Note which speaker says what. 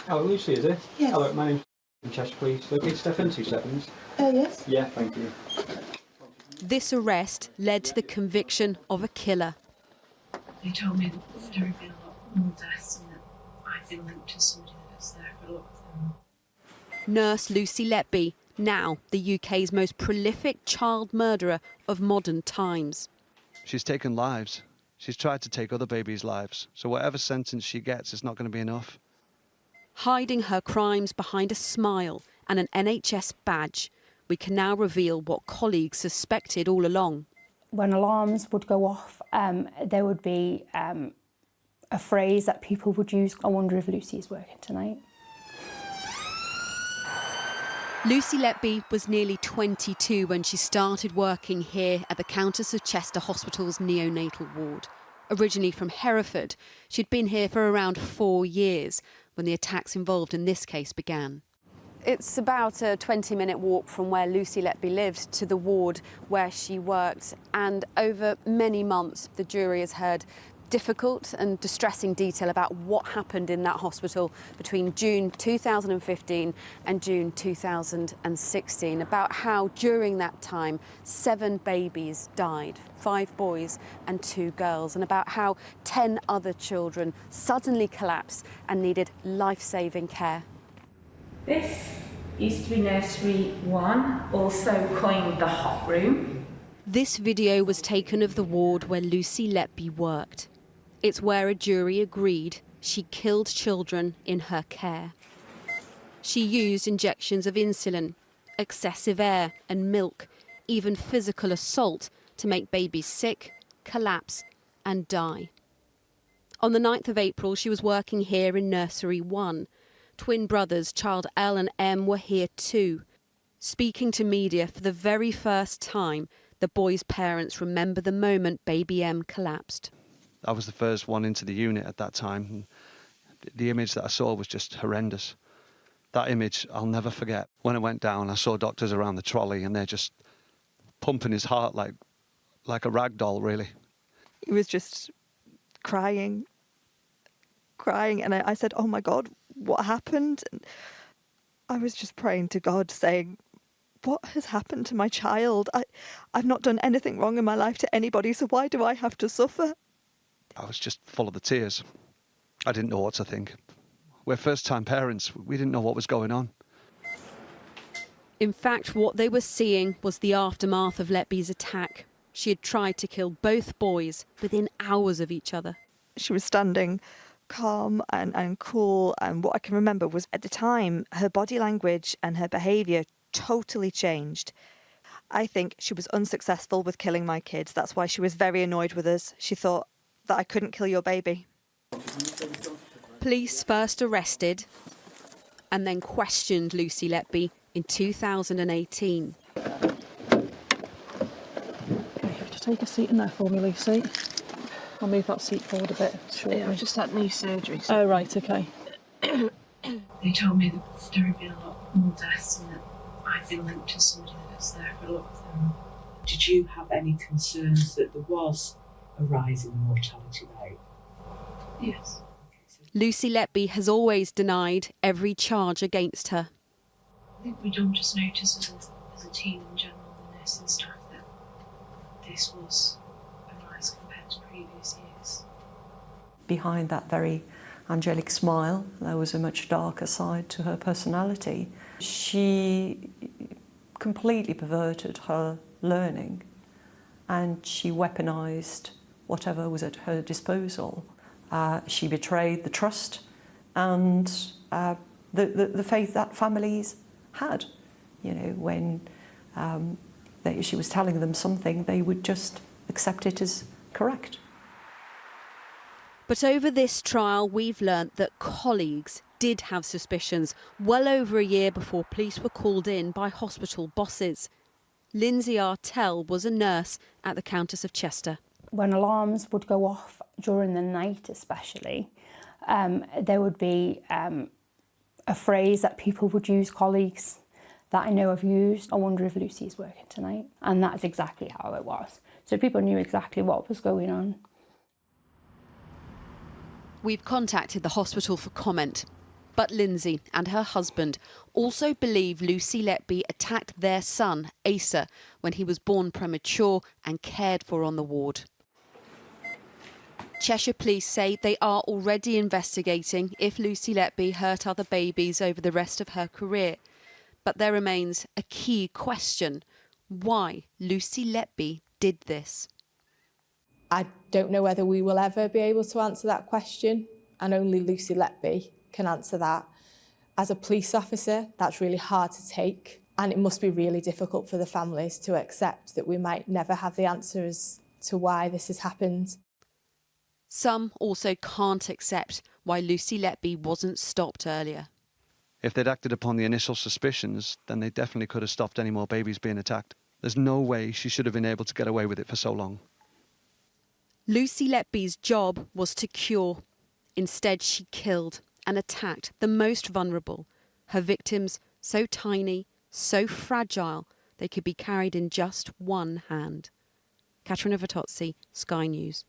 Speaker 1: Oh, Lucy, is it?
Speaker 2: Yes.
Speaker 1: Hello, my name's Chester, please. Okay, Stefan, 2 seconds.
Speaker 2: Yes.
Speaker 1: Yeah, thank you.
Speaker 3: This arrest led to the conviction of a killer.
Speaker 4: They told me that there had been a lot more deaths and that I'd been linked to somebody that was there for a lot of them.
Speaker 3: Nurse Lucy Letby, now the UK's most prolific child murderer of modern times.
Speaker 5: She's taken lives. She's tried to take other babies' lives. So whatever sentence she gets is not going to be enough.
Speaker 3: Hiding her crimes behind a smile and an NHS badge, we can now reveal what colleagues suspected all along.
Speaker 6: When alarms would go off, there would be a phrase that people would use, I wonder if Lucy is working tonight.
Speaker 3: Lucy Letby was nearly 22 when she started working here at the Countess of Chester Hospital's neonatal ward. Originally from Hereford, she'd been here for around 4 years when the attacks involved in this case began. It's about a 20-minute walk from where Lucy Letby lived to the ward where she worked, and over many months the jury has heard difficult and distressing detail about what happened in that hospital between June 2015 and June 2016, about how during that time 7 babies died, 5 boys and 2 girls, and about how 10 other children suddenly collapsed and needed life-saving care.
Speaker 7: This used to be nursery 1, also coined the hot room.
Speaker 3: This video was taken of the ward where Lucy Letby worked. It's where a jury agreed she killed children in her care. She used injections of insulin, excessive air and milk, even physical assault to make babies sick, collapse and die. On the 9th of April, she was working here in nursery 1. Twin brothers, child L and M, were here too. Speaking to media for the very first time, the boys' parents remember the moment baby M collapsed.
Speaker 5: I was the first one into the unit at that time. And the image that I saw was just horrendous. That image I'll never forget. When I went down, I saw doctors around the trolley and they're just pumping his heart like a rag doll, really.
Speaker 8: He was just crying. And I said, oh my God, what happened? And I was just praying to God, saying, what has happened to my child? I've not done anything wrong in my life to anybody, so why do I have to suffer?
Speaker 5: I was just full of the tears. I didn't know what to think. We're first-time parents. We didn't know what was going on.
Speaker 3: In fact, what they were seeing was the aftermath of Letby's attack. She had tried to kill both boys within hours of each other.
Speaker 8: She was standing calm and cool, and what I can remember was at the time her body language and her behaviour totally changed. I think she was unsuccessful with killing my kids. That's why she was very annoyed with us. She thought that I couldn't kill your baby.
Speaker 3: Police first arrested and then questioned Lucy Letby in 2018.
Speaker 2: Okay, just take a seat in there for me, Lucy. I'll move that seat forward a bit. Sure.
Speaker 4: Yeah, I've just had knee surgery. So
Speaker 2: Oh, right, okay.
Speaker 4: they told me that there had been a lot more deaths and that I'd been linked to somebody that was there for a lot of them.
Speaker 9: Did you have any concerns that there was a rise in the mortality rate?
Speaker 4: Yes.
Speaker 3: Lucy Letby has always denied every charge against her.
Speaker 4: I think we don't just notice as a team in general, the nursing staff, that this was a rise compared to previous years.
Speaker 10: Behind that very angelic smile, there was a much darker side to her personality. She completely perverted her learning and she weaponised whatever was at her disposal. She betrayed the trust and the faith that families had. You know, when she was telling them something, they would just accept it as correct.
Speaker 3: But over this trial, we've learnt that colleagues did have suspicions well over a year before police were called in by hospital bosses. Lindsay Artell was a nurse at the Countess of Chester.
Speaker 6: When alarms would go off during the night especially, there would be a phrase that people would use, colleagues that I know have used, I wonder if Lucy is working tonight. And that's exactly how it was. So people knew exactly what was going on.
Speaker 3: We've contacted the hospital for comment. But Lindsay and her husband also believe Lucy Letby attacked their son, Asa, when he was born premature and cared for on the ward. Cheshire Police say they are already investigating if Lucy Letby hurt other babies over the rest of her career. But there remains a key question: why Lucy Letby did this.
Speaker 11: I don't know whether we will ever be able to answer that question, and only Lucy Letby can answer that. As a police officer, that's really hard to take, and it must be really difficult for the families to accept that we might never have the answer as to why this has happened.
Speaker 3: Some also can't accept why Lucy Letby wasn't stopped earlier.
Speaker 5: If they'd acted upon the initial suspicions, then they definitely could have stopped any more babies being attacked. There's no way she should have been able to get away with it for so long.
Speaker 3: Lucy Letby's job was to cure. Instead, she killed and attacked the most vulnerable, her victims so tiny, so fragile, they could be carried in just one hand. Katerina Vittozzi, Sky News.